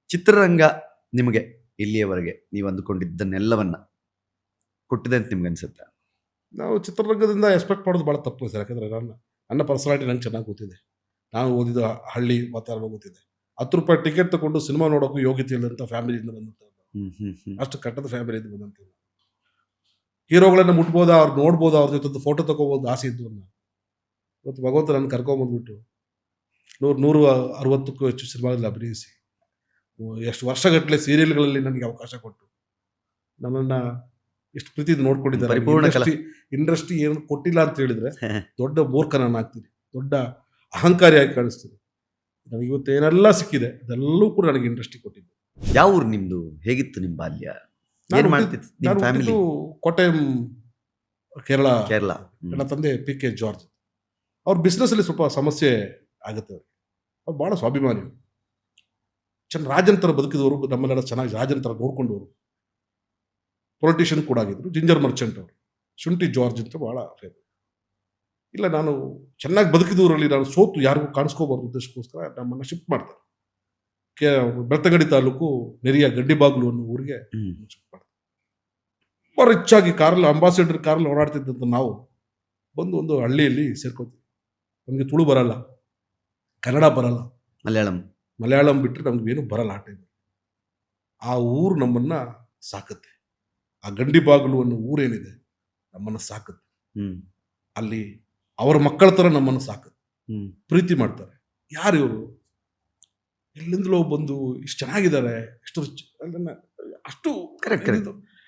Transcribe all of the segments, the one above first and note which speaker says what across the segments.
Speaker 1: ಚಿತ್ರರಂಗ ನಿಮಗೆ ಇಲ್ಲಿಯವರೆಗೆ ನೀವು ಅಂದುಕೊಂಡಿದ್ದನ್ನೆಲ್ಲವನ್ನ ಕೊಟ್ಟಿದೆ ಅಂತ ನಿಮ್ಗೆ ಅನ್ಸುತ್ತೆ?
Speaker 2: ನಾವು ಚಿತ್ರರಂಗದಿಂದ ಎಕ್ಸ್ಪೆಕ್ಟ್ ಮಾಡೋದು ಭಾಳ ತಪ್ಪು ಸರ್. ಯಾಕಂದರೆ ನನ್ನ ಪರ್ಸನಾಲಿಟಿ ನಂಗೆ ಚೆನ್ನಾಗಿ ಗೊತ್ತಿದೆ. ನಾನು ಓದಿದ ಹಳ್ಳಿ ವಾತಾವರಣ ಗೊತ್ತಿದೆ. ₹10 ಟಿಕೆಟ್ ತಗೊಂಡು ಸಿನಿಮಾ ನೋಡೋಕ್ಕೂ ಯೋಗ್ಯತೆ ಇಲ್ಲದಂಥ ಫ್ಯಾಮಿಲಿಯಿಂದ ಬಂದಂಥವ್ರು. ಅಷ್ಟು ಕಟ್ಟದ ಫ್ಯಾಮಿಲಿಯಿಂದ ಬಂದಂಥವ್ರು. ಹೀರೋಗಳನ್ನ ಮುಟ್ಬೋದಾ, ಅವ್ರು ನೋಡ್ಬೋದಾ, ಅವ್ರ ಜೊತೆ ಫೋಟೋ ತಗೋಬೋದು ಆಸೆ ಇದ್ದು ಇವತ್ತು ಭಗವಂತ ನನ್ನ ಕರ್ಕೊಂಬಂದ್ಬಿಟ್ಟು 160ಕ್ಕೂ ಹೆಚ್ಚು ಸಿನಿಮಾಗಳಲ್ಲಿ ಅಭಿನಯಿಸಿ ಎಷ್ಟು ವರ್ಷಗಟ್ಟಲೆ ಸೀರಿಯಲ್ಗಳಲ್ಲಿ ನನಗೆ ಅವಕಾಶ ಕೊಟ್ಟು ನನ್ನನ್ನು ಎಷ್ಟು ಪ್ರೀತಿಯಿಂದ ನೋಡ್ಕೊಂಡಿದ್ದಾರೆ. ಇಂಡಸ್ಟ್ರಿ ಏನು ಕೊಟ್ಟಿಲ್ಲ ಅಂತ ಹೇಳಿದ್ರೆ ದೊಡ್ಡ ಮೂರ್ಖ ನಾನು ಆಗ್ತೀನಿ, ದೊಡ್ಡ ಅಹಂಕಾರಿಯಾಗಿ ಕಾಣಿಸ್ತೀನಿ. ನನಗೆ ಇವತ್ತು ಏನೆಲ್ಲ ಸಿಕ್ಕಿದೆ ಅದೆಲ್ಲೂ ಕೂಡ ನನಗೆ ಇಂಡಸ್ಟ್ರಿ ಕೊಟ್ಟಿದ್ದು.
Speaker 1: ಯಾವ ಊರು ನಿಮ್ದು? ಹೇಗಿತ್ತು ನಿಮ್ಮ ಬಾಲ್ಯ?
Speaker 2: ನಾನು ಕೋಟೆಯಂ, ಕೇರಳ. ನನ್ನ ತಂದೆ PK ಜಾರ್ಜ್. ಅವ್ರ ಬಿಸ್ನೆಸ್ ಅಲ್ಲಿ ಸ್ವಲ್ಪ ಸಮಸ್ಯೆ ಆಗುತ್ತೆ. ಅವ್ರು ಬಹಳ ಸ್ವಾಭಿಮಾನಿ, ರಾಜನ್ ಥರ ಬದುಕಿದವರು, ನಮ್ಮನ್ನೆಲ್ಲ ಚೆನ್ನಾಗಿ ರಾಜನ್ ಥರ ನೋಡ್ಕೊಂಡವರು. ಪೊಲಿಟಿಷಿಯನ್ ಕೂಡ ಆಗಿದ್ರು. ಜಿಂಜರ್ ಮರ್ಚೆಂಟ್ ಅವರು, ಶುಂಠಿ ಜಾರ್ಜ್ ಅಂತ ಬಹಳ ಫೇಮಸ್. ಇಲ್ಲ, ನಾನು ಚೆನ್ನಾಗಿ ಬದುಕಿದವರಲ್ಲಿ ನಾನು ಸೋತು ಯಾರಿಗೂ ಕಾಣಿಸ್ಕೋಬಾರ್ದು ಉದ್ದೇಶಕ್ಕೋಸ್ಕರ ನಮ್ಮನ್ನು ಶಿಫ್ಟ್ ಮಾಡ್ತಾರೆ. ಬೆಳ್ತಂಗಡಿ ತಾಲೂಕು ನೆರಿಯ ಗಡ್ಡಿಬಾಗ್ಲು ಅನ್ನೋ ಊರಿಗೆ ಶಿಫ್ಟ್ ಮಾಡ್ತಾರೆ. ತುಂಬ ರಿಚ್ ಆಗಿ ಕಾರಲ್ಲಿ, ಅಂಬಾಸಿಡರ್ ಕಾರಲ್ಲಿ ಓಡಾಡ್ತಿದ್ದಂಥ ನಾವು ಬಂದು ಒಂದು ಹಳ್ಳಿಯಲ್ಲಿ ಸೇರ್ಕೋತೀವಿ. ನಮಗೆ ತುಳು ಬರಲ್ಲ, ಕನ್ನಡ ಬರಲ್ಲ, ಮಲಯಾಳಂ ಬಿಟ್ಟರೆ ನಮ್ಗೇನು ಬರಲ್ಲ. ಆ ಟೈಮ್ ಆ ಊರು ನಮ್ಮನ್ನ ಸಾಕುತ್ತೆ. ಆ ಗಂಡಿಬಾಗಿಲು ಅನ್ನೋ ಊರೇನಿದೆ ನಮ್ಮನ್ನು ಸಾಕುತ್ತೆ. ಅಲ್ಲಿ ಅವರ ಮಕ್ಕಳ ಥರ ನಮ್ಮನ್ನು ಸಾಕುತ್ತೆ, ಪ್ರೀತಿ ಮಾಡ್ತಾರೆ. ಯಾರು ಇವರು? ಎಲ್ಲಿಂದಲೋ ಬಂದು ಇಷ್ಟು ಚೆನ್ನಾಗಿದ್ದಾರೆ, ಎಷ್ಟು ಅಷ್ಟು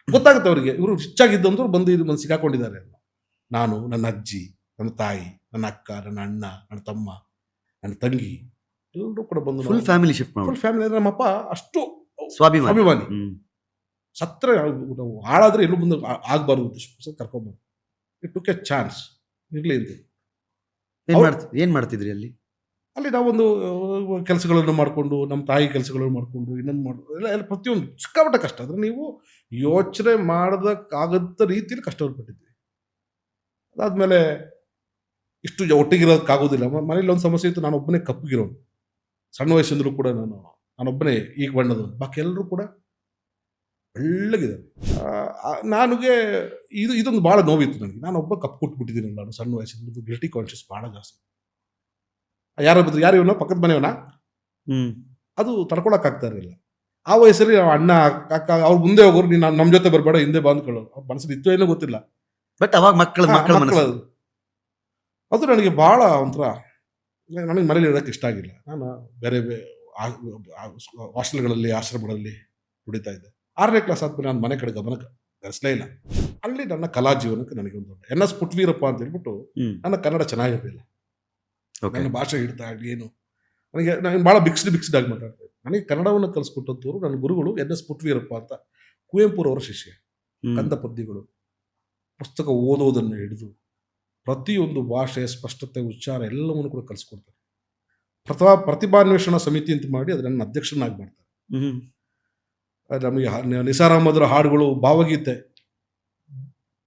Speaker 2: ಗೊತ್ತಾಗುತ್ತೆ ಅವರಿಗೆ. ಇವರು ರಿಚ್ ಆಗಿದ್ದಂದ್ರು ಬಂದು ಇದು ಬಂದು ಸಿಕ್ಕಾಕೊಂಡಿದ್ದಾರೆ. ನಾನು, ನನ್ನ ಅಜ್ಜಿ, ನನ್ನ ತಾಯಿ, ನನ್ನ ಅಕ್ಕ, ನನ್ನ ಅಣ್ಣ, ನನ್ನ ತಮ್ಮ, ನನ್ನ ತಂಗಿ ಎಲ್ಲರೂ ಕೂಡ ಬಂದು
Speaker 1: full family shift
Speaker 2: full family. ನಮ್ಮಪ್ಪ ಅಷ್ಟು
Speaker 1: ಸ್ವಾಭಿಮಾನಿ.
Speaker 2: ಸತ್ರ ನಾವು ಹಾಳಾದ್ರೆ ಎಲ್ಲೂ ಮುಂದೆ ಆಗಬಾರ್ದು ಅಂತ ಕರ್ಕೊಂಬಂದು ಇಟ್ ಟುಕ್ ಎ ಚಾನ್ಸ್ ಇರಲಿ ಅಂತ.
Speaker 1: ಏನ್ ಮಾಡ್ತಿದ್ರಿ ಅಲ್ಲಿ?
Speaker 2: ಅಲ್ಲಿ ನಾವೊಂದು ಕೆಲಸಗಳನ್ನು ಮಾಡಿಕೊಂಡು, ನಮ್ಮ ತಾಯಿ ಕೆಲಸಗಳನ್ನು ಮಾಡಿಕೊಂಡು, ಇನ್ನೊಂದು ಮಾಡೋದು ಎಲ್ಲ ಪ್ರತಿಯೊಂದು ಸಿಕ್ಕಾಪಟ್ಟೆ ಕಷ್ಟ. ಅಂದರೆ ನೀವು ಯೋಚನೆ ಮಾಡೋದಕ್ಕಾಗದ ರೀತಿಯಲ್ಲಿ ಕಷ್ಟಪಟ್ಟಿದ್ವಿ. ಅದಾದಮೇಲೆ ಇಷ್ಟು ಒಟ್ಟಿಗಿರೋದಕ್ಕಾಗೋದಿಲ್ಲ. ಮನೇಲಿ ಒಂದು ಸಮಸ್ಯೆ ಇತ್ತು. ನಾನು ಒಬ್ಬನೇ ಕಪ್ಪಗಿರೋನು, ಸಣ್ಣ ವಯಸ್ಸಿಂದಲೂ ಕೂಡ ನಾನೊಬ್ಬನೇ ಈಗ ಬಣ್ಣದವನು. ಬಾಕಿ ಎಲ್ಲರೂ ಕೂಡ ಬೆಳ್ಳಗಿದ್ದಾರೆ. ನನಗೆ ಇದೊಂದು ಭಾಳ ನೋವಿತ್ತು ನನಗೆ. ನಾನೊಬ್ಬ ಕಪ್ಪು ಕೊಟ್ಬಿಟ್ಟಿದ್ದೀನಿ. ನಾನು ಸಣ್ಣ ವಯಸ್ಸಿಂದ ಗಿಲ್ಟಿ ಕಾನ್ಷಿಯಸ್ ಭಾಳ ಜಾಸ್ತಿ. ಯಾರು ಇವನ ಪಕ್ಕದ ಮನೆಯವನ, ಅದು ತಡ್ಕೊಳಕ್ಕಾಗ್ತಾ ಇರಲಿಲ್ಲ. ಆ ವಯಸ್ಸಲ್ಲಿ ಅಣ್ಣ ಅಕ್ಕ ಅವ್ರು ಮುಂದೆ ಹೋಗೋರು, ನೀನು ನಮ್ಮ ಜೊತೆ ಬರಬೇಡ, ಹಿಂದೆ ಬಂದ್ಕೊಳ್ಳೋರು. ಅವ್ರ ಮನಸ್ಸಲ್ಲಿ ಇತ್ತು ಏನೋ ಗೊತ್ತಿಲ್ಲ.
Speaker 1: ಬಟ್ ಅವಾಗ ಮಕ್ಕಳ
Speaker 2: ಅದು ನನಗೆ ಭಾಳ ಒಂಥರ, ನನಗೆ ಮನೇಲಿ ಇರೋಕ್ಕೆ ಇಷ್ಟ ಆಗಿಲ್ಲ. ನಾನು ಬೇರೆ ಹಾಸ್ಟೆಲ್ಗಳಲ್ಲಿ, ಆಶ್ರಮಗಳಲ್ಲಿ ದುಡಿತಾ ಇದ್ದೆ. 6ನೇ ಕ್ಲಾಸ್ ಆದ್ಮೇಲೆ ನಾನು ಮನೆ ಕಡೆ ಗಮನ ಹರಿಸಲೇ ಇಲ್ಲ. ಅಲ್ಲಿ ನನ್ನ ಕಲಾ ಜೀವನಕ್ಕೆ ನನಗೆ ಒಂದು NS ಪುಟ್ವೀರಪ್ಪ ಅಂತ ಹೇಳ್ಬಿಟ್ಟು, ನನ್ನ ಕನ್ನಡ ಚೆನ್ನಾಗಿರಲಿಲ್ಲ, ನನ್ನ ಭಾಷೆ ಹಿಡ್ತಾ ಏನು ನನಗೆ ಭಾಳ ಬಿಕ್ಸ್ಡ್ ಆಗಿ ಮಾತಾಡ್ತಾ ಇದ್ದೆ. ನನಗೆ ಕನ್ನಡವನ್ನು ಕಲಿಸ್ಕೊಟ್ಟಂತವ್ರು ನನ್ನ ಗುರುಗಳು NS ಪುಟ್ವೀರಪ್ಪ ಅಂತ, ಕುವೆಂಪುರವರ ಶಿಷ್ಯ. ಕಂದ ಪದ್ಯಗಳು, ಪುಸ್ತಕ ಓದೋದನ್ನು ಹಿಡಿದು ಪ್ರತಿಯೊಂದು ಭಾಷೆ, ಸ್ಪಷ್ಟತೆ, ಉಚ್ಚಾರ ಎಲ್ಲವನ್ನು ಕೂಡ ಕಲಿಸ್ಕೊಡ್ತಾರೆ. ಪ್ರತಿಭಾನ್ವೇಷಣಾ ಸಮಿತಿ ಅಂತ ಮಾಡಿ ಅದು ನನ್ನ ಅಧ್ಯಕ್ಷನಾಗಿ ಮಾಡ್ತಾರೆ. ನಮಗೆ ನಿಸಾರ್ ಅಹಮದ್ರ ಹಾಡುಗಳು, ಭಾವಗೀತೆ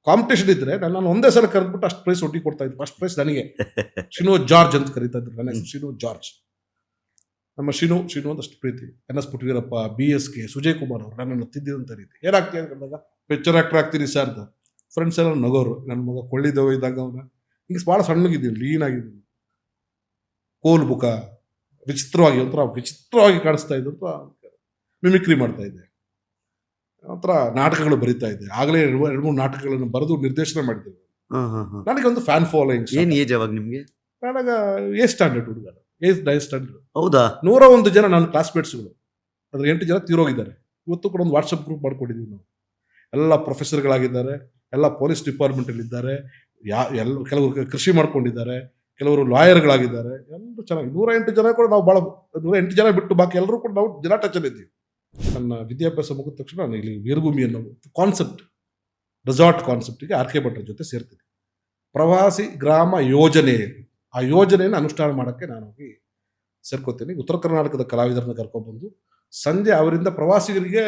Speaker 2: ಕಾಂಪಿಟೇಷನ್ ಇದ್ರೆ ನಾನು ಒಂದೇ ಸಲ ಕರೆದ್ಬಿಟ್ಟು ಅಷ್ಟು ಪ್ರೈಸ್ ಒಟ್ಟಿಗೆ ಕೊಡ್ತಾ ಇದ್ದೆ. ಫಸ್ಟ್ ಪ್ರೈಸ್ ನನಗೆ. ಶಿನೋ ಜಾರ್ಜ್ ಅಂತ ಕರೀತಾ ಇದ್ರು. ನನ್ನ ಹೆಸರು ಶಿನೋ ಜಾರ್ಜ್. ನಮ್ಮ ಶಿನು ಅಂತ ಅಷ್ಟು ಪ್ರೀತಿ. NS ಪುಟ್ವೀರಪ್ಪ, BSK, ಸುಜಯ್ ಕುಮಾರ್ ಅವರು ನನ್ನನ್ನು ತಿದ್ದಿದಂಥ ರೀತಿ. ಏನಾಗ್ತೀವಿ ಅಂತಂದಾಗ ಪಿಕ್ಚರ್ ಆಕ್ಟರ್ ಆಗ್ತೀನಿ ಸರ್ ಅಂತ ಫ್ರೆಂಡ್ಸ್ ಎಲ್ಲ ನಗೋರು. ನನ್ನ ಮಗ ಕೊಳ್ಳಿದವ ಇದ್ದಾಗ ಅವನ ಹಿಂಗೆ ಭಾಳ ಸಣ್ಣಗಿದ್ದೀನಿ, ಲೀನ್ ಆಗಿದ್ದೀನಿ, ಕೋಲ್ ಬುಕ, ವಿಚಿತ್ರವಾಗಿ ಕಾಣಿಸ್ತಾ ಇದ್ದು ಅಂತ ಮಿಮಿಕ್ರಿ ಮಾಡ್ತಾ ಇದ್ದೆ. ಒಂಥರ ನಾಟಕಗಳು ಬರೀತಾ ಇದ್ದೆ. ಆಗಲೇ 2-3 ನಾಟಕಗಳನ್ನು ಬರೆದು ನಿರ್ದೇಶನ ಮಾಡಿದ್ದೇವೆ. ನನಗೆ ಒಂದು ಫ್ಯಾನ್ ಫಾಲೋಯಿಂಗ್.
Speaker 1: ಏನ್ ಏಜ್ ಅವಾಗ ನಿಮ್ಗೆ?
Speaker 2: ನನಗೆ 8th ಸ್ಟ್ಯಾಂಡರ್ಡ್ ಹುಡುಗ, 9th ಸ್ಟ್ಯಾಂಡರ್ಡ್.
Speaker 1: ಹೌದಾ?
Speaker 2: 101 ಜನ ನನ್ನ ಕ್ಲಾಸ್ಮೇಟ್ಸ್ಗಳು. ಅದ್ರ 8 ಜನ ತೀರೋಗಿದ್ದಾರೆ. ಇವತ್ತು ಕೂಡ ಒಂದು ವಾಟ್ಸಪ್ ಗ್ರೂಪ್ ಮಾಡ್ಕೊಂಡಿದ್ದೀವಿ ನಾವು. ಎಲ್ಲ ಪ್ರೊಫೆಸರ್ಗಳಾಗಿದ್ದಾರೆ, ಎಲ್ಲ ಪೊಲೀಸ್ ಡಿಪಾರ್ಟ್ಮೆಂಟಲ್ಲಿ ಇದ್ದಾರೆ, ಕೆಲವರು ಕೃಷಿ ಮಾಡ್ಕೊಂಡಿದ್ದಾರೆ, ಕೆಲವರು ಲಾಯರ್ಗಳಾಗಿದ್ದಾರೆ. ಎಲ್ಲರೂ ಚೆನ್ನಾಗಿ 108 ಜನ ಕೂಡ ನಾವು ಭಾಳ 108 ಜನ ಬಿಟ್ಟು ಬಾಕಿ ಎಲ್ಲರೂ ಕೂಡ ನಾವು ದಿನ ಟಚಲ್ಲಿ ಇದ್ದೀವಿ. ನನ್ನ ವಿದ್ಯಾಭ್ಯಾಸ ಮುಗಿದ ತಕ್ಷಣ ನಾನು ಇಲ್ಲಿ ವೀರಭೂಮಿ ಅನ್ನೋ ಕಾನ್ಸೆಪ್ಟ್, ರೆಸಾರ್ಟ್ ಕಾನ್ಸೆಪ್ಟಿಗೆ RK ಭಟ್ರ ಜೊತೆ ಸೇರ್ತೀನಿ. ಪ್ರವಾಸಿ ಗ್ರಾಮ ಯೋಜನೆ, ಆ ಯೋಜನೆಯನ್ನು ಅನುಷ್ಠಾನ ಮಾಡೋಕ್ಕೆ ನಾನು ಹೋಗಿ ಸೇರ್ಕೋತೀನಿ. ಉತ್ತರ ಕರ್ನಾಟಕದ ಕಲಾವಿದರನ್ನ ಕರ್ಕೊಂಡ್ಬಂದು ಸಂಜೆ ಅವರಿಂದ ಪ್ರವಾಸಿಗರಿಗೆ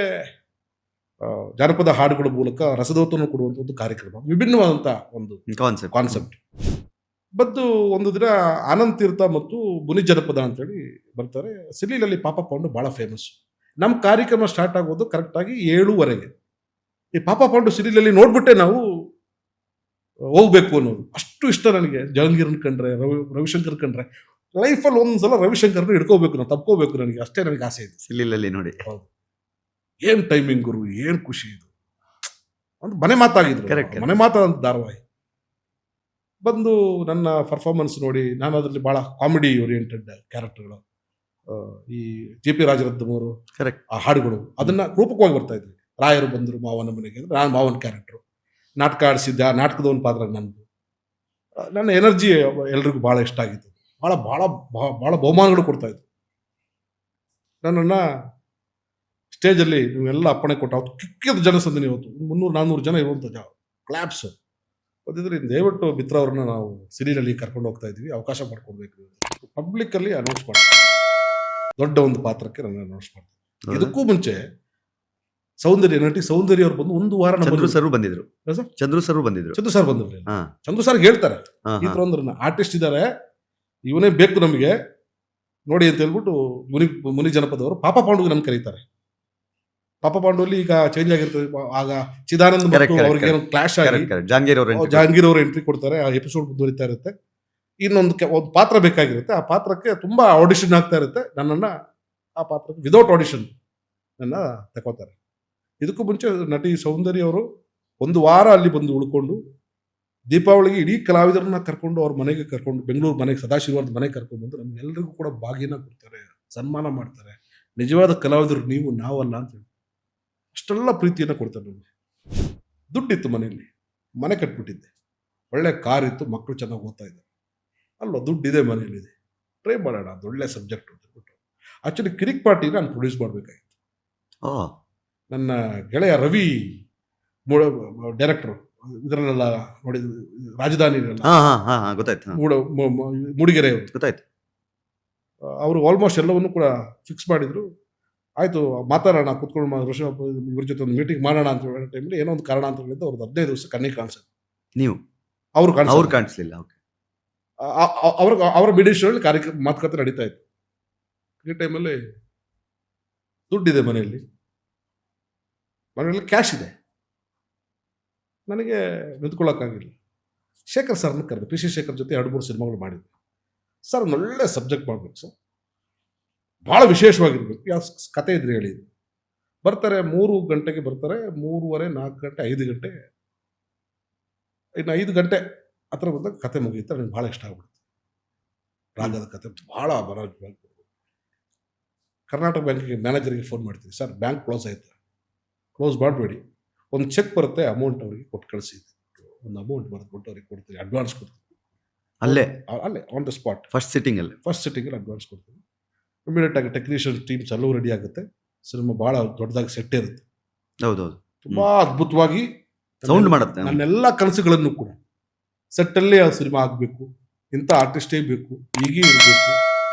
Speaker 2: ಜಾನಪದ ಹಾಡುಗಳ ಮೂಲಕ ರಸದೌತಣ ಕೊಡುವಂಥ ಒಂದು ಕಾರ್ಯಕ್ರಮ, ವಿಭಿನ್ನವಾದಂಥ ಒಂದು ಕಾನ್ಸೆಪ್ಟ್. ಬದ್ದು ಒಂದು ದಿನ ಆನಂದ್ ತೀರ್ಥ ಮತ್ತು ಬುನಿ ಜನಪದ ಅಂತೇಳಿ ಬರ್ತಾರೆ. ಸಿಲಿಲಲ್ಲಿ ಪಾಪ ಪೌಂಡು ಭಾಳ ಫೇಮಸ್. ನಮ್ಮ ಕಾರ್ಯಕ್ರಮ ಸ್ಟಾರ್ಟ್ ಆಗೋದು ಕರೆಕ್ಟಾಗಿ 7:30. ಈ ಪಾಪ ಪಾಂಡು ಸೀರಿಯಲಲ್ಲಿ ನೋಡ್ಬಿಟ್ಟೆ ನಾವು ಹೋಗ್ಬೇಕು ಅನ್ನೋದು. ಅಷ್ಟು ಇಷ್ಟ ನನಗೆ ಜಹಾಂಗೀರ್ನ ಕಂಡ್ರೆ, ರವಿಶಂಕರ್ ಕಂಡ್ರೆ. ಲೈಫಲ್ಲಿ ಒಂದ್ಸಲ ರವಿಶಂಕರ್ನ ಹಿಡ್ಕೋಬೇಕು, ನಾವು ತಪ್ಕೋಬೇಕು, ನನಗೆ ಅಷ್ಟೇ ನನಗೆ ಆಸೆ ಇದೆ.
Speaker 1: ಸಿಲಿಲಲ್ಲಿ ನೋಡಿ
Speaker 2: ಏನ್ ಟೈಮಿಂಗ್ ಗುರು, ಏನ್ ಖುಷಿ ಇದು. ಒಂದು ಮನೆ ಮಾತಾಗಿದ್ರು, ಮನೆ ಮಾತಾದಂತ ಧಾರಾವಾಹಿ ಬಂದು ನನ್ನ ಪರ್ಫಾರ್ಮೆನ್ಸ್ ನೋಡಿ, ನಾನು ಅದರಲ್ಲಿ ಬಹಳ ಕಾಮಿಡಿ ಓರಿಯೆಂಟೆಡ್ ಕ್ಯಾರೆಕ್ಟರ್ಗಳು, ಈ JP ರಾಜರತ್ನಂ ಅವರು ಆ ಹಾಡುಗಳು ಅದನ್ನ ರೂಪಕವಾಗಿ ಬರ್ತಾ ಇದ್ವಿ. ರಾಯರು ಬಂದರು ಮಾವನ ಮನೆಗೆ, ನಾನು ಮಾವನ ಕ್ಯಾರೆಕ್ಟರ್ ನಾಟಕ ಆಡಿಸಿದ್ದೆ. ಆ ನಾಟಕದ ಒಂದು ಪಾತ್ರ ನಂದು. ನನ್ನ ಎನರ್ಜಿ ಎಲ್ರಿಗೂ ಬಹಳ ಇಷ್ಟ ಆಗಿತ್ತು. ಬಹಳ ಬಹಳ ಬಹಳ ಬಹುಮಾನಗಳು ಕೊಡ್ತಾ ಇದ್ರು ನನ್ನನ್ನು. ಸ್ಟೇಜಲ್ಲಿ ನೀವೆಲ್ಲ ಅಪ್ಪಣೆ ಕೊಟ್ಟು ಅವತ್ತು ಕಿಕ್ಕಿದ ಜನಸಂದಣಿ, ಇವತ್ತು 300-400 ಜನ ಇರುವಂಥ ಕ್ಲಾಪ್ಸ್ ಬಂದಿದ್ರೆ, ದಯವಿಟ್ಟು ಮಿತ್ರ ಅವ್ರನ್ನ ನಾವು ಸಿರಿಯಲ್ಲಿ ಕರ್ಕೊಂಡು ಹೋಗ್ತಾ ಇದ್ವಿ, ಅವಕಾಶ ಮಾಡ್ಕೊಡ್ಬೇಕು. ಪಬ್ಲಿಕ್ಕಲ್ಲಿ ಅನೌನ್ಸ್ ಮಾಡ್ತಾರೆ, ದೊಡ್ಡ ಒಂದು ಪಾತ್ರಕ್ಕೆ ನನ್ನ ಅನೌನ್ಸ್ ಮಾಡ್ತಾರೆ. ಇದಕ್ಕೂ ಮುಂಚೆ ಸೌಂದರ್ಯ ನಟಿ ಸೌಂದರ್ಯ ಅವ್ರು ಬಂದು ಒಂದು ವಾರ
Speaker 1: ಚಂದ್ರು ಸರ್ ಬಂದಿದ್ರು. ಚಂದ್ರು ಸರ್ ಬಂದಿದ್ರು.
Speaker 2: ಚಂದ್ರು ಸರ್ ಹೇಳ್ತಾರೆ, ಈ ತರ ಒಂದು ಆರ್ಟಿಸ್ಟ್ ಇದ್ದಾರೆ, ಇವನೇ ಬೇಕು ನಮಗೆ ನೋಡಿ ಅಂತ ಹೇಳ್ಬಿಟ್ಟು ಮುನಿ ಜನಪದವರು ಪಾಪ ಪಾಂಡುಗೆ ನಮ್ಗೆ ಕರೀತಾರೆ. ಪಾಪ ಪಾಂಡುವಲ್ಲಿ ಈಗ ಚೇಂಜ್ ಆಗಿರ್ತದೆ. ಆಗ ಚಿದಾನಂದ್ ಅವ್ರಿಗೆ ಏನೋ ಕ್ಲಾಶ್ ಆಗಿ ಜಹಾಂಗೀರ್ ಅವರು ಎಂಟ್ರಿ ಕೊಡ್ತಾರೆ. ಆ ಎಪಿಸೋಡ್ ಮುಂದುವರಿತಾ ಇರುತ್ತೆ. ಇನ್ನೊಂದು ಒಂದು ಪಾತ್ರ ಬೇಕಾಗಿರುತ್ತೆ, ಆ ಪಾತ್ರಕ್ಕೆ ತುಂಬಾ ಆಡಿಷನ್ ಆಗ್ತಾ ಇರುತ್ತೆ. ನನ್ನನ್ನು ಆ ಪಾತ್ರಕ್ಕೆ ವಿದೌಟ್ ಆಡಿಷನ್ ನನ್ನ ತಗೋತಾರೆ. ಇದಕ್ಕೂ ಮುಂಚೆ ನಟಿ ಸೌಂದರ್ಯ ಅವರು ಒಂದು ವಾರ ಅಲ್ಲಿ ಬಂದು ಉಳ್ಕೊಂಡು ದೀಪಾವಳಿಗೆ ಇಡೀ ಕಲಾವಿದರನ್ನ ಕರ್ಕೊಂಡು ಅವ್ರ ಮನೆಗೆ ಕರ್ಕೊಂಡು, ಬೆಂಗಳೂರು ಮನೆಗೆ, ಸದಾಶಿವರದ ಮನೆಗೆ ಕರ್ಕೊಂಡು ಬಂದು ನಮ್ಗೆಲ್ಲರಿಗೂ ಕೂಡ ಬಾಗಿನ ಕೊಡ್ತಾರೆ, ಸನ್ಮಾನ ಮಾಡ್ತಾರೆ. ನಿಜವಾದ ಕಲಾವಿದರು ನೀವು, ನಾವಲ್ಲ ಅಂತ ಹೇಳಿ ಅಷ್ಟೆಲ್ಲ ಪ್ರೀತಿಯನ್ನು ಕೊಡ್ತಾರೆ ನಮಗೆ. ದುಡ್ಡಿತ್ತು ಮನೆಯಲ್ಲಿ, ಮನೆ ಕಟ್ಬಿಟ್ಟಿದ್ದೆ, ಒಳ್ಳೆ ಕಾರ್ ಇತ್ತು, ಮಕ್ಕಳು ಚೆನ್ನಾಗಿ ಓದ್ತಾ ಇದ್ದಾರೆ ಅಲ್ವಾ, ದುಡ್ಡಿದೆ ಮನೆಯಲ್ಲಿದೆ, ಟ್ರೈ ಮಾಡೋಣ, ಅದು ಒಳ್ಳೆ ಸಬ್ಜೆಕ್ಟ್ ಅಂತ ಹೇಳ್ಬಿಟ್ಟು ಆಕ್ಚುಲಿ ಕಿರಿಕ್ ಪಾರ್ಟಿ ನಾನು ಪ್ರೊಡ್ಯೂಸ್ ಮಾಡಬೇಕಾಗಿತ್ತು. ನನ್ನ ಗೆಳೆಯ ರವಿ ಡೈರೆಕ್ಟರ್, ಇದರಲ್ಲೆಲ್ಲ ನೋಡಿ, ರಾಜಧಾನಿ ಮೂಡಿಗೆರೆ
Speaker 1: ಗೊತ್ತಾಯ್ತು,
Speaker 2: ಅವರು ಆಲ್ಮೋಸ್ಟ್ ಎಲ್ಲವನ್ನೂ ಕೂಡ ಫಿಕ್ಸ್ ಮಾಡಿದ್ರು. ಆಯ್ತು ಮಾತಾಡೋಣ, ಕುತ್ಕೊಂಡು ಇವ್ರ ಜೊತೆ ಒಂದು ಮೀಟಿಂಗ್ ಮಾಡೋಣ ಅಂತ ಹೇಳೋ ಟೈಮಲ್ಲಿ ಏನೋ ಒಂದು ಕಾರಣ ಅಂತ ಹೇಳಿದ್ದು ಅವ್ರದ್ದು 15 ದಿವಸ ಕಣ್ಣಿಗೆ ಕಾಣಿಸೋದು.
Speaker 1: ನೀವು
Speaker 2: ಅವ್ರು
Speaker 1: ಕಾಣಿಸ್ಲಿಲ್ಲ.
Speaker 2: ಅವರ ಮಿಡಿಷನಲ್ಲಿ ಕಾರ್ಯಕ್ರಮ ಮಾತುಕತೆ ನಡೀತಾ ಇತ್ತು. ಈ ಟೈಮಲ್ಲಿ ದುಡ್ಡಿದೆ ಮನೆಯಲ್ಲಿ ಕ್ಯಾಶ್ ಇದೆ, ನನಗೆ ನಿಂತ್ಕೊಳ್ಳೋಕ್ಕಾಗಿಲ್ಲ. ಶೇಖರ್ ಸರ್ನ ಕರೆದು, PC ಶೇಖರ್ ಜೊತೆ 2-3 ಸಿನಿಮಾಗಳು ಮಾಡಿದ್ವಿ. ಸರ್ ಒಂದು ಒಳ್ಳೆ ಸಬ್ಜೆಕ್ಟ್ ಮಾಡಬೇಕು ಸರ್, ಭಾಳ ವಿಶೇಷವಾಗಿರ್ಬೇಕು, ಯಾವ ಕತೆ ಇದ್ರೆ ಹೇಳಿ. ಬರ್ತಾರೆ 3 ಗಂಟೆಗೆ ಬರ್ತಾರೆ, 3:30, 4 ಗಂಟೆ, 5 ಗಂಟೆ, ಇನ್ನು 5 ಗಂಟೆ ಹತ್ರ ಬಂದಾಗ ಕತೆ ಮುಗಿಯುತ್ತೆ. ನನಗೆ ಭಾಳ ಇಷ್ಟ ಆಗ್ಬಿಡುತ್ತೆ. ರಾಗದ ಕತೆ ಭಾಳ ಬರೋದು. ಕರ್ನಾಟಕ ಬ್ಯಾಂಕಿಗೆ ಮ್ಯಾನೇಜರ್ಗೆ ಫೋನ್ ಮಾಡ್ತೀವಿ, ಸರ್ ಬ್ಯಾಂಕ್ ಕ್ಲೋಸ್ ಆಯ್ತು, ಕ್ಲೋಸ್ ಮಾಡಬೇಡಿ, ಒಂದು ಚೆಕ್ ಬರುತ್ತೆ, ಅಮೌಂಟ್ ಅವರಿಗೆ ಕೊಟ್ಟು ಕಳಿಸಿ, ಒಂದು ಅಮೌಂಟ್ ಬರೆದುಕೊಟ್ಟು ಅವ್ರಿಗೆ ಕೊಡ್ತೀವಿ, ಅಡ್ವಾನ್ಸ್ ಕೊಡ್ತೀವಿ. ಅಲ್ಲೇ ಆನ್ ದ ಸ್ಪಾಟ್, ಫಸ್ಟ್ ಸಿಟ್ಟಿಂಗಲ್ಲಿ ಅಡ್ವಾನ್ಸ್ ಕೊಡ್ತೀವಿ. ಇಮಿಡಿಯೇಟ್ ಆಗಿ ಟೆಕ್ನಿಷಿಯನ್ ಟೀಮ್ಸ್ ಎಲ್ಲವೂ ರೆಡಿ ಆಗುತ್ತೆ. ಸಿನಿಮಾ ಭಾಳ ದೊಡ್ಡದಾಗಿ ಸೆಟ್ ಇರುತ್ತೆ.
Speaker 1: ಹೌದೌದು,
Speaker 2: ತುಂಬಾ ಅದ್ಭುತವಾಗಿ
Speaker 1: ಸೌಂಡ್ ಮಾಡುತ್ತೆ.
Speaker 2: ನನ್ನೆಲ್ಲ ಕನಸುಗಳನ್ನು ಕೂಡ ಸೆಟ್ಟಲ್ಲೇ ಆ ಸಿನಿಮಾ ಆಗಬೇಕು, ಇಂಥ ಆರ್ಟಿಸ್ಟೇ ಬೇಕು, ಹೀಗೆ ಇರಬೇಕು,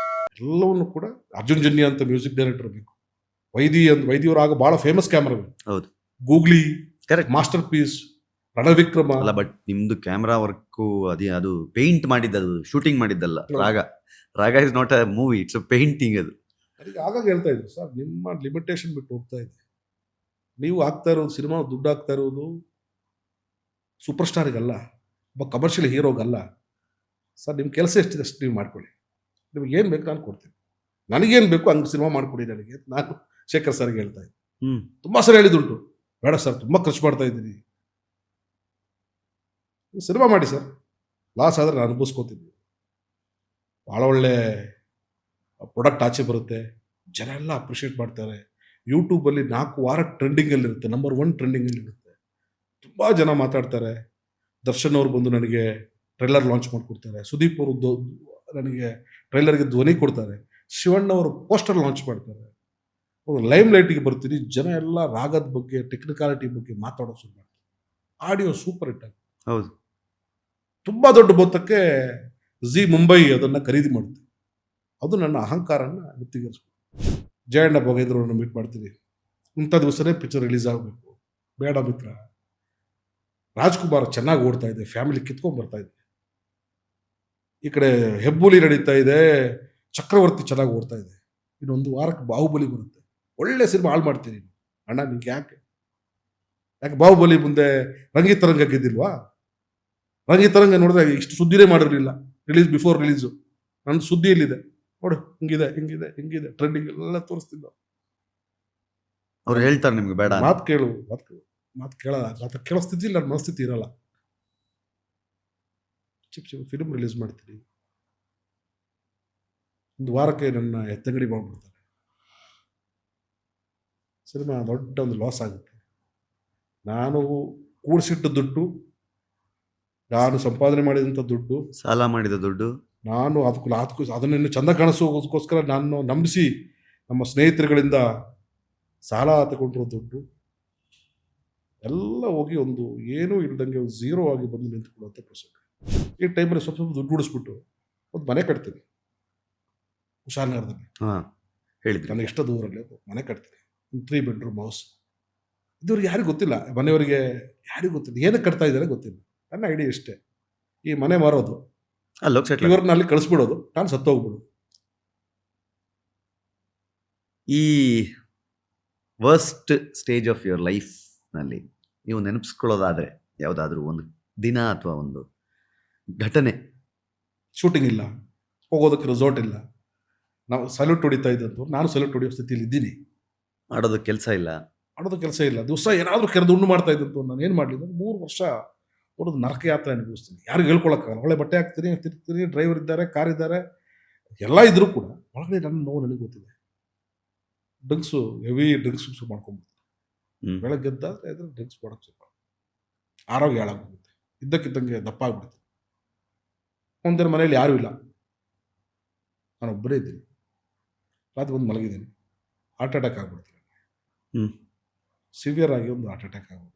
Speaker 2: ಎಲ್ಲವನ್ನು ಕೂಡ. ಅರ್ಜುನ್ ಜನ್ಯ ಅಂತ ಮ್ಯೂಸಿಕ್ ಡೈರೆಕ್ಟರ್ ಬೇಕು. ವೈದಿಯವರು ಆಗ ಬಹಳ ಫೇಮಸ್ ಕ್ಯಾಮ್ರಾ,
Speaker 1: ಹೌದು,
Speaker 2: ಗೂಗ್ಲಿ ಮಾಸ್ಟರ್ ಪೀಸ್, ರಣವಿಕ್ರಮ
Speaker 1: ಅಲ್ಲ. ಬಟ್ ನಿಮ್ದು ಕ್ಯಾಮ್ರಾ ವರ್ಕು ಅದು ಪೇಂಟ್ ಮಾಡಿದ್ದದು, ಶೂಟಿಂಗ್ ಮಾಡಿದ್ದಲ್ಲ. ರಾಗ is not a movie, it's a painting. ಅದು
Speaker 2: ಅದಕ್ಕೆ ಆಗಾಗ ಹೇಳ್ತಾ ಇದ್ರು, ಸರ್ ನಿಮ್ಮ ಲಿಮಿಟೇಷನ್ ಬಿಟ್ಟು ಹೋಗ್ತಾ ಇದೆ, ನೀವು ಆಗ್ತಾ ಇರೋದು ಸಿನಿಮಾ, ದುಡ್ಡು ಆಗ್ತಾ ಇರೋದು ಸೂಪರ್ ಸ್ಟಾರಿಗಲ್ಲ, ಒಬ್ಬ ಕಮರ್ಷಿಯಲ್ ಹೀರೋಗಲ್ಲ ಸರ್. ನಿಮ್ಮ ಕೆಲಸ ಎಷ್ಟಿದೆ ಅಷ್ಟು ನೀವು ಮಾಡ್ಕೊಳ್ಳಿ, ನಿಮ್ಗೆ ಏನು ಬೇಕು ನಾನು ಕೊಡ್ತೀನಿ, ನನಗೇನು ಬೇಕು ಹಂಗೆ ಸಿನಿಮಾ ಮಾಡಿಕೊಡಿ ನನಗೆ, ನಾನು ಶೇಖರ್ ಸರ್ಗೆ ಹೇಳ್ತಾ ಇದ್ದೆ. ತುಂಬ ಸರಿ ಹೇಳಿದುಂಟು, ಬೇಡ ಸರ್ ತುಂಬ ಖರ್ಚು ಮಾಡ್ತಾ ಇದ್ದೀನಿ, ಸಿನಿಮಾ ಮಾಡಿ ಸರ್, ಲಾಸ್ ಆದರೆ ನಾನು ಅನುಭವಿಸ್ಕೋತೀನಿ. ಭಾಳ ಒಳ್ಳೆ ಪ್ರಾಡಕ್ಟ್ ಆಚೆ ಬರುತ್ತೆ, ಜನ ಎಲ್ಲ ಅಪ್ರಿಷಿಯೇಟ್ ಮಾಡ್ತಾರೆ. ಯೂಟ್ಯೂಬಲ್ಲಿ 4 ವಾರ ಟ್ರೆಂಡಿಂಗಲ್ಲಿರುತ್ತೆ, ನಂಬರ್ 1 ಟ್ರೆಂಡಿಂಗಲ್ಲಿರುತ್ತೆ, ತುಂಬ ಜನ ಮಾತಾಡ್ತಾರೆ. ದರ್ಶನ್ ಅವರು ಬಂದು ನನಗೆ ಟ್ರೈಲರ್ ಲಾಂಚ್ ಮಾಡಿಕೊಡ್ತಾರೆ, ಸುದೀಪ್ ಅವರು ನನಗೆ ಟ್ರೈಲರ್ಗೆ ಧ್ವನಿ ಕೊಡ್ತಾರೆ, ಶಿವಣ್ಣ ಅವರು ಪೋಸ್ಟರ್ ಲಾಂಚ್ ಮಾಡ್ತಾರೆ. ಒಂದು ಲೈಮ್ ಲೈಟಿಗೆ ಬರ್ತೀನಿ, ಜನ ಎಲ್ಲ ರಾಗದ ಬಗ್ಗೆ, ಟೆಕ್ನಿಕಾಲಿಟಿ ಬಗ್ಗೆ ಮಾತಾಡೋ ಶುರು ಮಾಡ್ತಾರೆ. ಆಡಿಯೋ ಸೂಪರ್ ಹಿಟ್ ಆಗುತ್ತೆ.
Speaker 1: ಹೌದು,
Speaker 2: ತುಂಬ ದೊಡ್ಡ ಮೊತ್ತಕ್ಕೆ ಜಿ ಮುಂಬೈ ಅದನ್ನು ಖರೀದಿ ಮಾಡುತ್ತೆ. ಅದು ನನ್ನ ಅಹಂಕಾರನ ಗುತ್ತಿಗೆರಿಸ್ಬೇಕು. ಜಯಣ್ಣ ಭೋಗೇಂದ್ರವ್ರನ್ನ ಮೀಟ್ ಮಾಡ್ತೀನಿ, ಇಂಥ ದಿವಸನೇ ಪಿಕ್ಚರ್ ರಿಲೀಸ್ ಆಗಬೇಕು, ಬೇಡ ಮಿತ್ರ. ರಾಜ್ಕುಮಾರ್ ಚೆನ್ನಾಗಿ ಓಡ್ತಾ ಇದೆ, ಫ್ಯಾಮಿಲಿ ಕಿತ್ಕೊಂಡ್ ಬರ್ತಾ ಇದೆ. ಈ ಕಡೆ ಹೆಬ್ಬುಲಿ ನಡೀತಾ ಇದೆ, ಚಕ್ರವರ್ತಿ ಚೆನ್ನಾಗಿ ಓಡ್ತಾ ಇದೆ, ಇನ್ನೊಂದು ವಾರಕ್ಕೆ ಬಾಹುಬಲಿ ಬರುತ್ತೆ. ಒಳ್ಳೆ ಸಿನಿಮಾ ಹಾಳು ಮಾಡ್ತೀನಿ ಅಣ್ಣ. ನಿಂಗೆ ಯಾಕೆ ಬಾಹುಬಲಿ ಮುಂದೆ ರಂಗಿತರಂಗ ಗೆದ್ದಿಲ್ವಾ? ರಂಗಿತರಂಗ ನೋಡಿದ್ರೆ ಇಷ್ಟು ಸುದ್ದಿನೇ ಮಾಡಿರಲಿಲ್ಲ ಬಿಫೋರ್ ರಿಲೀಸು. ನನ್ನ ಸುದ್ದಿಯಲ್ಲಿದೆ ನೋಡು, ಹಿಂಗಿದೆ ಟ್ರೆಂಡಿಂಗ್ ಎಲ್ಲ ತೋರಿಸ್ತಿದ್ದ.
Speaker 1: ಅವ್ರು ಹೇಳ್ತಾರೆ ನಿಮ್ಗೆ ಬೇಡ
Speaker 2: ಮಾತು ಕೇಳಲ್ಲ, ಕೇಳೋ ಸ್ಥಿತಿ ಇಲ್ಲ, ಮನಸ್ಥಿತಿ ಇರಲ್ಲ. ಚಿಪ್ ಫಿಲ್ಮ್ ರಿಲೀಸ್ ಮಾಡ್ತೀನಿ, ಒಂದು ವಾರಕ್ಕೆ ನನ್ನ ಎತ್ತಂಗಡಿ ಮಾಡ್ಬಿಡ್ತಾರೆ. ಸಿನಿಮಾ ದೊಡ್ಡ ಒಂದು ಲಾಸ್ ಆಗುತ್ತೆ. ನಾನು ಕೂಡಿಸಿಟ್ಟ ದುಡ್ಡು, ನಾನು ಸಂಪಾದನೆ ಮಾಡಿದಂಥ ದುಡ್ಡು,
Speaker 1: ಸಾಲ ಮಾಡಿದ ದುಡ್ಡು, ನಾನು
Speaker 2: ಅದನ್ನೇನು ಚಂದ ಕಾಣಿಸೋದಕ್ಕೋಸ್ಕರ ನಾನು ನಂಬಿಸಿ ನಮ್ಮ ಸ್ನೇಹಿತರುಗಳಿಂದ ಸಾಲ ತಗೊಂಡಿರೋ ದುಡ್ಡು ಎಲ್ಲ ಹೋಗಿ ಒಂದು ಏನೂ ಇಲ್ದಂಗೆ ಒಂದು ಝೀರೋ ಆಗಿ ಬಂದು ನಿಂತ್ಕೊಳ್ಳುವಂಥ ಪ್ರಸಂಗ. ಈ ಟೈಮಲ್ಲಿ ಸ್ವಲ್ಪ ದುಡ್ಡು ಉಡಿಸ್ಬಿಟ್ಟು ಒಂದು ಮನೆ ಕಟ್ತೀನಿ ಕುಶಾಲನಗರದಲ್ಲಿ.
Speaker 1: ಹೇಳಿದ್ರಿ
Speaker 2: ನನಗೆ ಇಷ್ಟ ದೂರಲ್ಲಿ ಮನೆ ಕಟ್ತೀನಿ, ಒಂದು 3 bedroom ಹೌಸ್. ಇದುವರೆಗೆ ಯಾರಿಗೂ ಗೊತ್ತಿಲ್ಲ, ಮನೆಯವರಿಗೆ ಯಾರಿಗೂ ಗೊತ್ತಿಲ್ಲ, ಏನಕ್ಕೆ ಕಟ್ತಾ ಇದ್ದಾರೆ ಗೊತ್ತಿಲ್ಲ. ನನ್ನ ಐಡಿಯಾ ಇಷ್ಟೇ, ಈ ಮನೆ ಮಾರೋದು, ಇವ್ರನ್ನ ಅಲ್ಲಿ ಕಳಿಸ್ಬಿಡೋದು, ನಾನು ಸತ್ತೋಗ್ಬಿಡು.
Speaker 1: ಈ ವರ್ಸ್ಟ್ ಸ್ಟೇಜ್ ಆಫ್ ಯುವರ್ ಲೈಫ್ನಲ್ಲಿ ನೀವು ನೆನಪಿಸ್ಕೊಳ್ಳೋದಾದ್ರೆ ಯಾವುದಾದ್ರೂ ಒಂದು ದಿನ ಅಥವಾ ಒಂದು ಘಟನೆ?
Speaker 2: ಶೂಟಿಂಗ್ ಇಲ್ಲ, ಹೋಗೋದಕ್ಕೆ ರೆಸಾರ್ಟ್ ಇಲ್ಲ, ನಾವು ಸಲ್ಯೂಟ್ ಹೊಡಿತಾ ಇದ್ದದ್ದು, ನಾನು ಸಲ್ಯೂಟ್ ಹೊಡಿಯೋ ಸ್ಥಿತಿಯಲ್ಲಿ ಇದ್ದೀನಿ.
Speaker 1: ಆಡೋದು ಕೆಲಸ ಇಲ್ಲ,
Speaker 2: ದಿವಸ ಏನಾದರೂ ಕೆರೆದು ಉಣ್ಣು ಮಾಡ್ತಾ ಇದ್ದಂತು. ನಾನು ಏನು ಮಾಡಲಿ, 3 ವರ್ಷ ನೋಡೋದು ನರಕ ಯಾತ್ರೆ ಅನುಭವಿಸ್ತೀನಿ. ಯಾರಿಗೂ ಹೇಳ್ಕೊಳಕ್ಕಾಗಲ್ಲ. ಒಳ್ಳೆ ಬಟ್ಟೆ ಹಾಕ್ತೀನಿ, ತಿರ್ತೀನಿ, ಡ್ರೈವರ್ ಇದ್ದಾರೆ, ಕಾರ್ ಇದ್ದಾರೆ, ಎಲ್ಲ ಇದ್ರೂ ಕೂಡ ಒಳಗಡೆ ನನ್ನ ನೋವು ನನಗೆ ಗೊತ್ತಿದೆ. ಡ್ರಿಂಕ್ಸು, ಹೆವಿ ಡ್ರಿಂಕ್ಸ್ ಮಾಡ್ಕೊಂಡ್ಬಿಡ್ತೀನಿ. ಬೆಳಗ್ಗೆ ಎದ್ದಾದ್ರೆ ಡ್ರಿಂಕ್ಸ್ ಮಾಡೋಕ್ಕೆ ಸ್ವಲ್ಪ ಆರೋಗ್ಯ ಹಾಳಾಗೋಗುತ್ತೆ. ಇದ್ದಕ್ಕಿದ್ದಂಗೆ ದಪ್ಪ ಆಗ್ಬಿಡ್ತೀನಿ. ಒಂದಿನ ಮನೇಲಿ ಯಾರೂ ಇಲ್ಲ, ನಾನು ಒಬ್ಬರೇ ಇದ್ದೀನಿ. ರಾತ್ರಿ ಬಂದು ಮಲಗಿದ್ದೀನಿ, ಹಾರ್ಟ್ ಅಟ್ಯಾಕ್ ಆಗ್ಬಿಡ್ತೀನಿ. ಸಿವಿಯರ್ ಆಗಿ ಒಂದು ಹಾರ್ಟ್ ಅಟ್ಯಾಕ್ ಆಗ್ಬಿಡ್ತೀನಿ.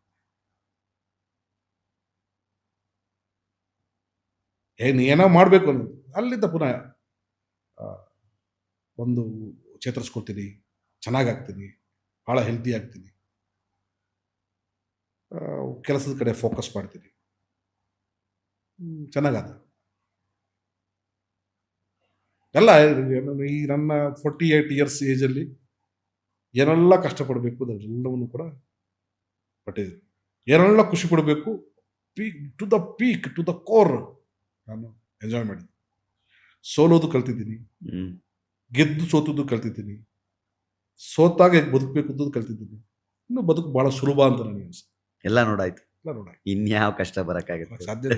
Speaker 2: ಏನೋ ಮಾಡಬೇಕು ಅನ್ನೋದು. ಅಲ್ಲಿಂದ ಪುನಃ ಒಂದು ಚೇತರಿಸ್ಕೊಳ್ತೀನಿ, ಚೆನ್ನಾಗಾಗ್ತೀನಿ, ಭಾಳ ಹೆಲ್ತಿ ಆಗ್ತೀನಿ, ಕೆಲಸದ ಕಡೆ ಫೋಕಸ್ ಮಾಡ್ತೀನಿ, ಚೆನ್ನಾಗಾದ ಎಲ್ಲ. ಈ ನನ್ನ 48 years ಏಜಲ್ಲಿ ಏನೆಲ್ಲ ಕಷ್ಟಪಡಬೇಕು ಅದೆಲ್ಲವನ್ನು ಕೂಡ ಪಟ್ಟಿದ್ದೀನಿ. ಏನೆಲ್ಲ ಖುಷಿ ಪಡಬೇಕು, ಪೀಕ್ ಟು ದ ಕೋರ್ ನಾನು ಎಂಜಾಯ್ ಮಾಡಿದ್ದೀನಿ. ಸೋಲೋದು ಕಲ್ತಿದ್ದೀನಿ, ಗೆದ್ದು ಸೋತದ್ದು ಕಲ್ತಿದ್ದೀನಿ, ಸೋತಾಗ ಹೇಗೆ ಬದುಕಬೇಕು ಅಂತ ಕಲ್ತಿದ್ದೀನಿ. ಇನ್ನು ಬದುಕು ಭಾಳ ಸುಲಭ ಅಂತ ನನಗೆ ಅನಿಸುತ್ತೆ.
Speaker 1: ಎಲ್ಲ ನೋಡಾಯ್ತು, ಇನ್ಯಾವ ಕಷ್ಟ ಬರೋಕ್ಕಾಗುತ್ತೆ?
Speaker 2: ಸಾಧ್ಯ